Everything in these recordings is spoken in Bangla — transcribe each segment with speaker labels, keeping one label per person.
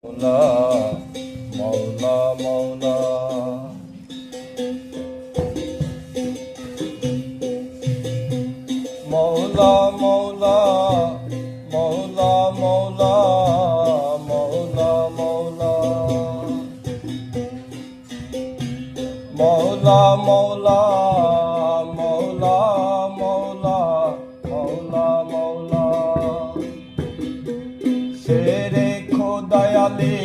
Speaker 1: মৌলা মৌলা মৌলা মৌলা মৌলা মৌলা মৌলা মৌলা মৌলা মৌলা মৌলা মৌলা মৌলা মৌলা মৌলা শেরে খোদায়ালি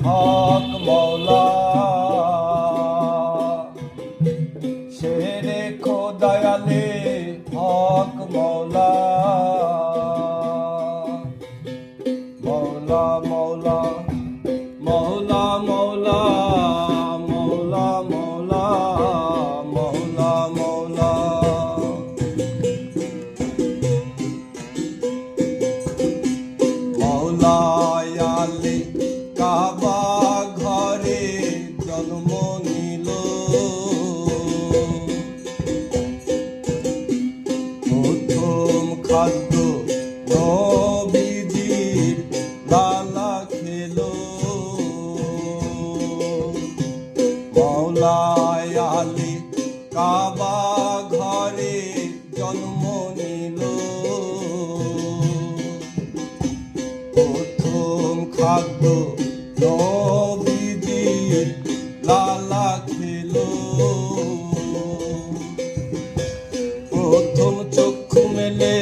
Speaker 1: হক মৌলা শেরে খোদায়ালি হক মৌলা মৌলা মৌলা মৌলা মৌলা মৌলা মৌলা মৌলা মৌলা মৌলায়ালি কাবা ঘরে জন্ম নিল প্রথম খাদ্য নবীজির লালা খেলো মৌলায়ালি কাবা ঘরে জন্ম নিল প্রথম খাদ্য নবীজির লালা খেলো প্রথম চক্ষু মেলে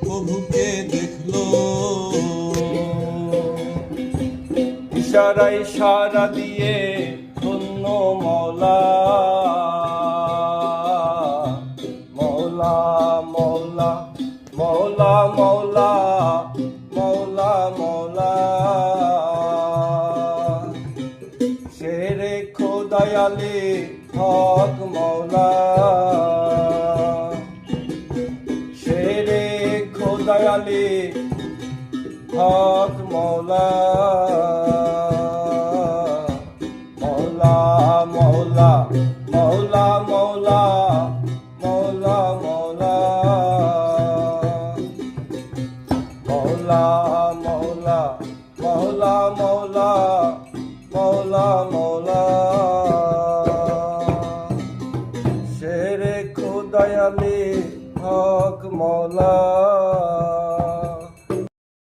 Speaker 1: প্রভুকে দেখলো ইশারায় ইশারা দিয়ে ধন্য মৌলা মৌলা মৌলা মৌলা মৌলা মৌলা মৌলা শেরে খোদায়ালি হক মৌলা শেরে খোদায়ালি হক মৌলা মৌলা মৌলা মৌলা মৌলা মৌলা মৌলা মৌলা মৌলা মৌলা মৌলা মৌলা